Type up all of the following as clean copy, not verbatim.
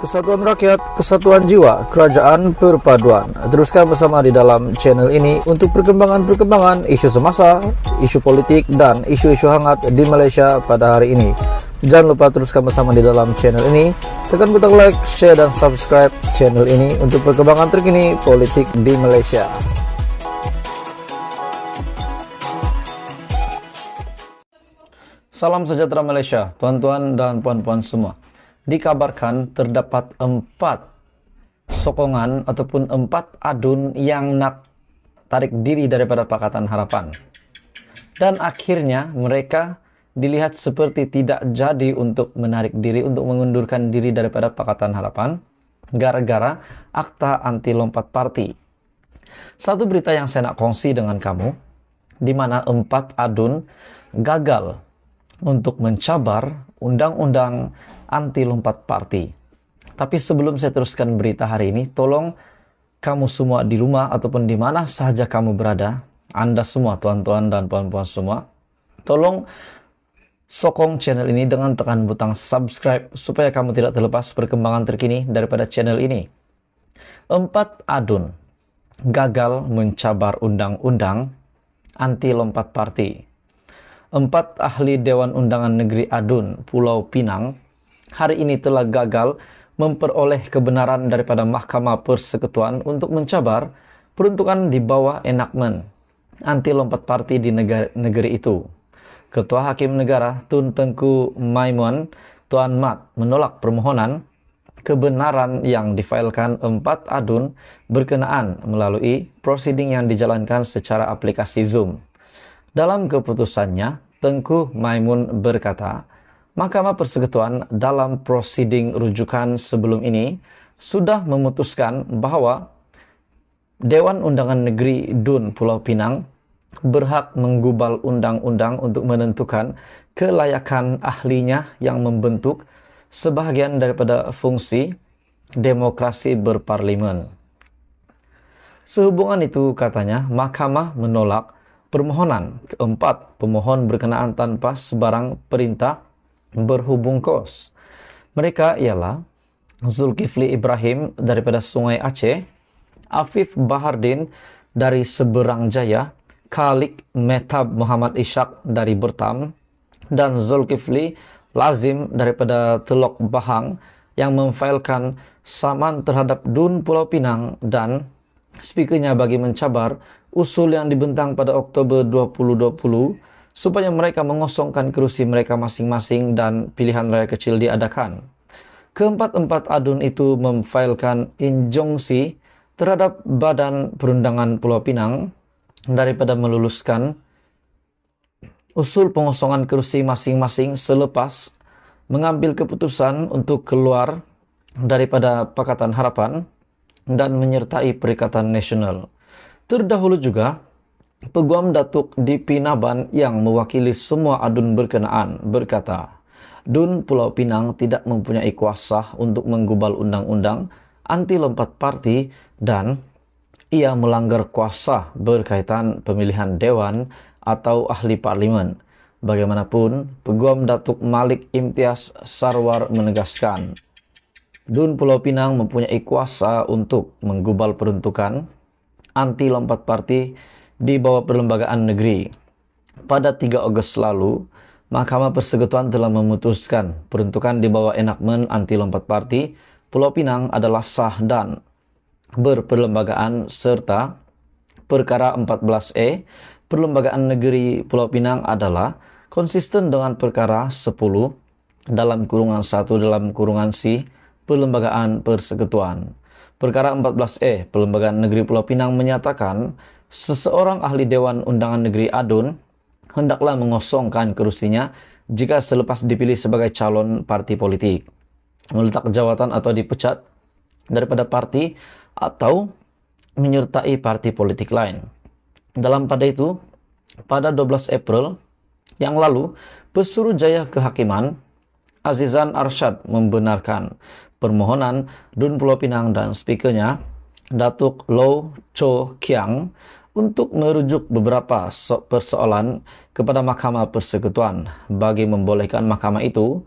Kesatuan rakyat, kesatuan jiwa, kerajaan perpaduan. Teruskan bersama di dalam channel ini untuk perkembangan-perkembangan isu semasa, isu politik, dan isu-isu hangat di Malaysia pada hari ini. Jangan lupa teruskan bersama di dalam channel ini. Tekan butang like, share, dan subscribe channel ini untuk perkembangan terkini politik di Malaysia. Salam sejahtera Malaysia, tuan-tuan dan puan-puan semua. Dikabarkan terdapat 4 sokongan ataupun 4 adun yang nak tarik diri daripada Pakatan Harapan. Dan akhirnya mereka dilihat seperti tidak jadi untuk menarik diri, untuk mengundurkan diri daripada Pakatan Harapan gara-gara akta anti lompat parti. Satu berita yang saya nak kongsi dengan kamu, di mana 4 adun gagal untuk mencabar undang-undang anti lompat parti. Tapi sebelum saya teruskan berita hari ini, tolong kamu semua di rumah ataupun di mana sahaja kamu berada, Anda semua, tuan-tuan dan puan-puan semua, tolong sokong channel ini dengan tekan butang subscribe supaya kamu tidak terlepas perkembangan terkini daripada channel ini. 4 adun gagal mencabar undang-undang anti lompat parti. 4 ahli Dewan Undangan Negeri Adun Pulau Pinang hari ini telah gagal memperoleh kebenaran daripada Mahkamah Persekutuan untuk mencabar peruntukan di bawah enakmen anti lompat parti di negeri itu. Ketua Hakim Negara Tun Tengku Maimun Tuan Mat menolak permohonan kebenaran yang difailkan 4 adun berkenaan melalui prosiding yang dijalankan secara aplikasi Zoom. Dalam keputusannya, Tengku Maimun berkata, Mahkamah Persekutuan dalam prosiding rujukan sebelum ini sudah memutuskan bahawa Dewan Undangan Negeri Dun Pulau Pinang berhak menggubal undang-undang untuk menentukan kelayakan ahlinya yang membentuk sebahagian daripada fungsi demokrasi berparlimen. Sehubungan itu, katanya, Mahkamah menolak permohonan keempat pemohon berkenaan tanpa sebarang perintah berhubung kos. Mereka ialah Zulkifli Ibrahim daripada Sungai Aceh, Afif Bahardin dari Seberang Jaya, Khalik Mehtab Muhammad Ishak dari Bertam, dan Zulkifli Lazim daripada Telok Bahang yang memfailkan saman terhadap Dun Pulau Pinang dan speakernya bagi mencabar usul yang dibentang pada Oktober 2020 supaya mereka mengosongkan kerusi mereka masing-masing dan pilihan raya kecil diadakan. Keempat-empat adun itu memfailkan injunksi terhadap Badan Perundangan Pulau Pinang daripada meluluskan usul pengosongan kerusi masing-masing selepas mengambil keputusan untuk keluar daripada Pakatan Harapan dan menyertai Perikatan Nasional. Terdahulu juga, Peguam Datuk DP Naban yang mewakili semua adun berkenaan berkata, Dun Pulau Pinang tidak mempunyai kuasa untuk menggubal undang-undang anti lompat parti dan ia melanggar kuasa berkaitan pemilihan dewan atau ahli parlimen. Bagaimanapun, Peguam Datuk Malik Imtiaz Sarwar menegaskan, Dun Pulau Pinang mempunyai kuasa untuk menggubal peruntukan anti lompat parti di bawah perlembagaan negeri. Pada 3 Ogos lalu, Mahkamah Persekutuan telah memutuskan peruntukan di bawah enakmen anti lompat parti Pulau Pinang adalah sah dan berperlembagaan serta perkara 14E Perlembagaan Negeri Pulau Pinang adalah konsisten dengan perkara 10 dalam kurungan 1 dalam kurungan C Perlembagaan Persekutuan. Perkara 14E Perlembagaan Negeri Pulau Pinang menyatakan seseorang ahli Dewan Undangan Negeri Adun hendaklah mengosongkan kerusinya jika selepas dipilih sebagai calon parti politik, meletak jawatan atau dipecat daripada parti atau menyertai parti politik lain. Dalam pada itu, pada 12 April yang lalu, Pesuruhjaya Kehakiman Azizan Arsyad membenarkan permohonan Dun Pulau Pinang dan speakernya Datuk Low Cho Kiang untuk merujuk beberapa persoalan kepada Mahkamah Persekutuan bagi membolehkan mahkamah itu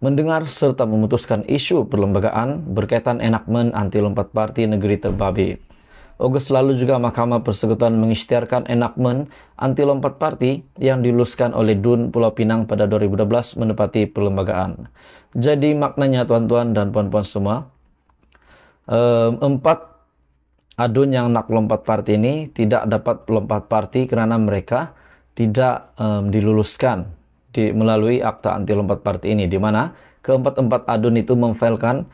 mendengar serta memutuskan isu perlembagaan berkaitan enakmen anti lompat parti negeri terbabi. Ogos lalu juga Mahkamah Persekutuan mengisytiharkan enakmen anti lompat parti yang diluluskan oleh DUN Pulau Pinang pada 2012 menepati perlembagaan. Jadi maknanya tuan-tuan dan puan-puan semua, 4 adun yang nak lompat parti ini tidak dapat lompat parti kerana mereka tidak diluluskan melalui akta anti lompat parti ini, di mana keempat-empat adun itu memfailkan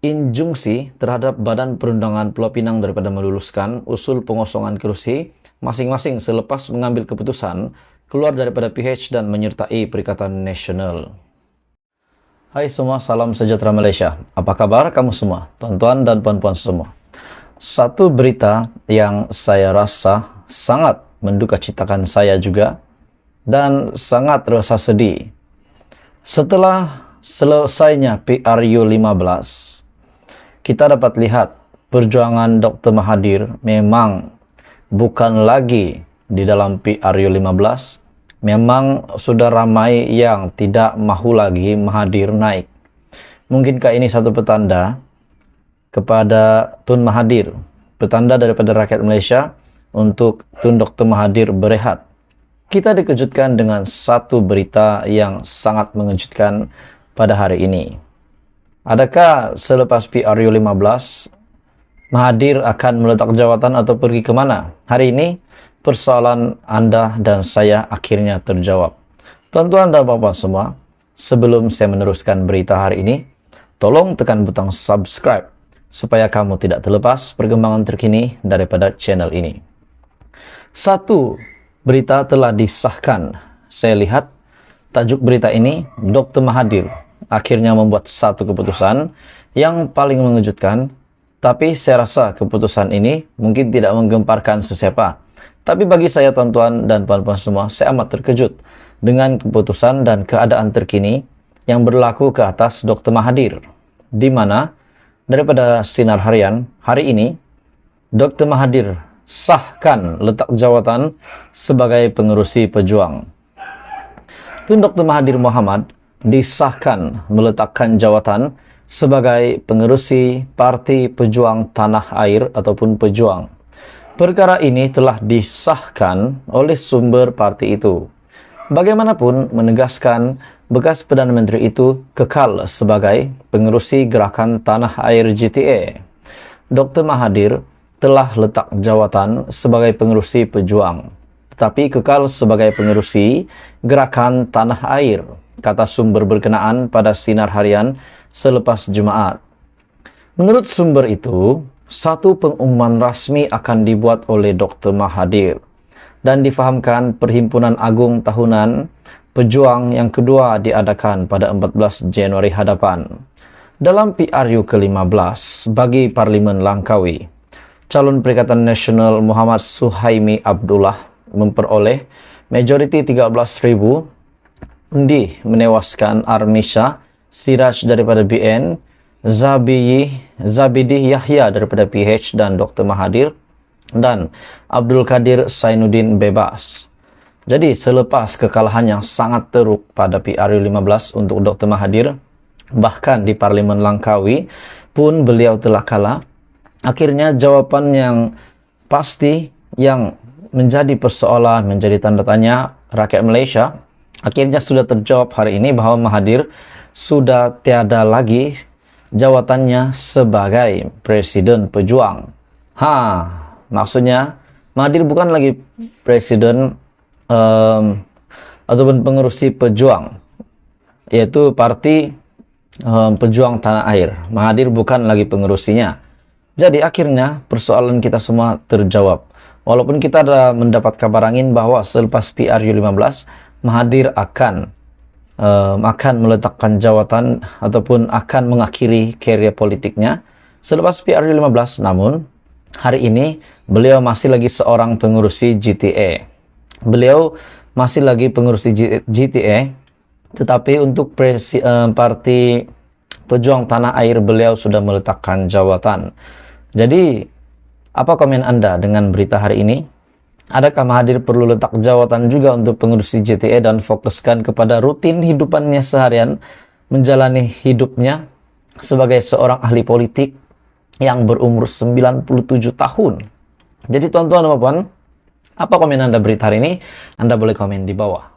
injunksi terhadap Badan Perundangan Pulau Pinang daripada meluluskan usul pengosongan kerusi masing-masing selepas mengambil keputusan keluar daripada PH dan menyertai Perikatan Nasional. Hai semua, salam sejahtera Malaysia. Apa kabar kamu semua, tuan-tuan dan puan-puan semua? Satu berita yang saya rasa sangat mendukacitakan saya juga dan sangat rasa sedih. Setelah selesainya PRU 15, kita dapat lihat perjuangan Dr. Mahathir memang bukan lagi di dalam PRU 15. Memang sudah ramai yang tidak mahu lagi Mahathir naik. Mungkinkah ini satu petanda kepada Tun Mahathir, petanda daripada rakyat Malaysia untuk Tun Dr. Mahathir berehat? Kita dikejutkan dengan satu berita yang sangat mengejutkan pada hari ini. Adakah selepas PRU 15 Mahathir akan meletak jawatan atau pergi ke mana? Hari ini persoalan Anda dan saya akhirnya terjawab. Tuan-tuan dan puan-puan semua, sebelum saya meneruskan berita hari ini, tolong tekan butang subscribe supaya kamu tidak terlepas perkembangan terkini daripada channel ini. Satu berita telah disahkan. Saya lihat tajuk berita ini, Dr. Mahathir akhirnya membuat satu keputusan yang paling mengejutkan, tapi saya rasa keputusan ini mungkin tidak menggemparkan sesiapa. Tapi bagi saya, tuan-tuan dan puan-puan semua, saya amat terkejut dengan keputusan dan keadaan terkini yang berlaku ke atas Dr. Mahathir, di mana daripada Sinar Harian hari ini, Dr. Mahathir sahkan letak jawatan sebagai pengerusi pejuang. Tun Dr. Mahathir Mohamad disahkan meletakkan jawatan sebagai pengerusi Parti Pejuang Tanah Air ataupun Pejuang. Perkara ini telah disahkan oleh sumber parti itu. Bagaimanapun menegaskan bekas Perdana Menteri itu kekal sebagai pengerusi Gerakan Tanah Air GTA. Dr. Mahathir telah letak jawatan sebagai pengerusi pejuang, tetapi kekal sebagai pengerusi Gerakan Tanah Air, kata sumber berkenaan pada Sinar Harian selepas Jumaat. Menurut sumber itu, satu pengumuman rasmi akan dibuat oleh Dr. Mahathir dan difahamkan Perhimpunan Agung Tahunan Pejuang yang kedua diadakan pada 14 Januari hadapan. Dalam PRU ke-15 bagi Parlimen Langkawi, calon Perikatan Nasional Muhammad Suhaimi Abdullah memperoleh majoriti 13,000 undi menewaskan Armisha Siraj daripada BN, Zabidi Yahya daripada PH dan Dr. Mahathir, dan Abdul Kadir Sainuddin bebas. Jadi selepas kekalahan yang sangat teruk pada PRU 15 untuk Dr. Mahathir, bahkan di Parlimen Langkawi pun beliau telah kalah, akhirnya jawapan yang pasti yang menjadi persoalan, menjadi tanda tanya rakyat Malaysia, akhirnya sudah terjawab hari ini bahwa Mahathir sudah tiada lagi jawatannya sebagai Presiden Pejuang. Maksudnya Mahathir bukan lagi Presiden ataupun pengerusi pejuang, yaitu Parti Pejuang Tanah Air. Mahathir bukan lagi pengerusinya. Jadi akhirnya persoalan kita semua terjawab. Walaupun kita ada mendapat kabar angin bahwa selepas PRU 15 Mahathir akan meletakkan jawatan ataupun akan mengakhiri karier politiknya selepas PRU 15, namun hari ini beliau masih lagi seorang pengurusi GTA. Beliau masih lagi pengurusi GTA, tetapi untuk Parti Pejuang Tanah Air beliau sudah meletakkan jawatan. Jadi apa komen Anda dengan berita hari ini? Adakah Mahathir perlu letak jawatan juga untuk pengurusi GTA dan fokuskan kepada rutin hidupannya seharian menjalani hidupnya sebagai seorang ahli politik yang berumur 97 tahun. Jadi teman-teman, apa komen Anda berita hari ini? Anda boleh komen di bawah.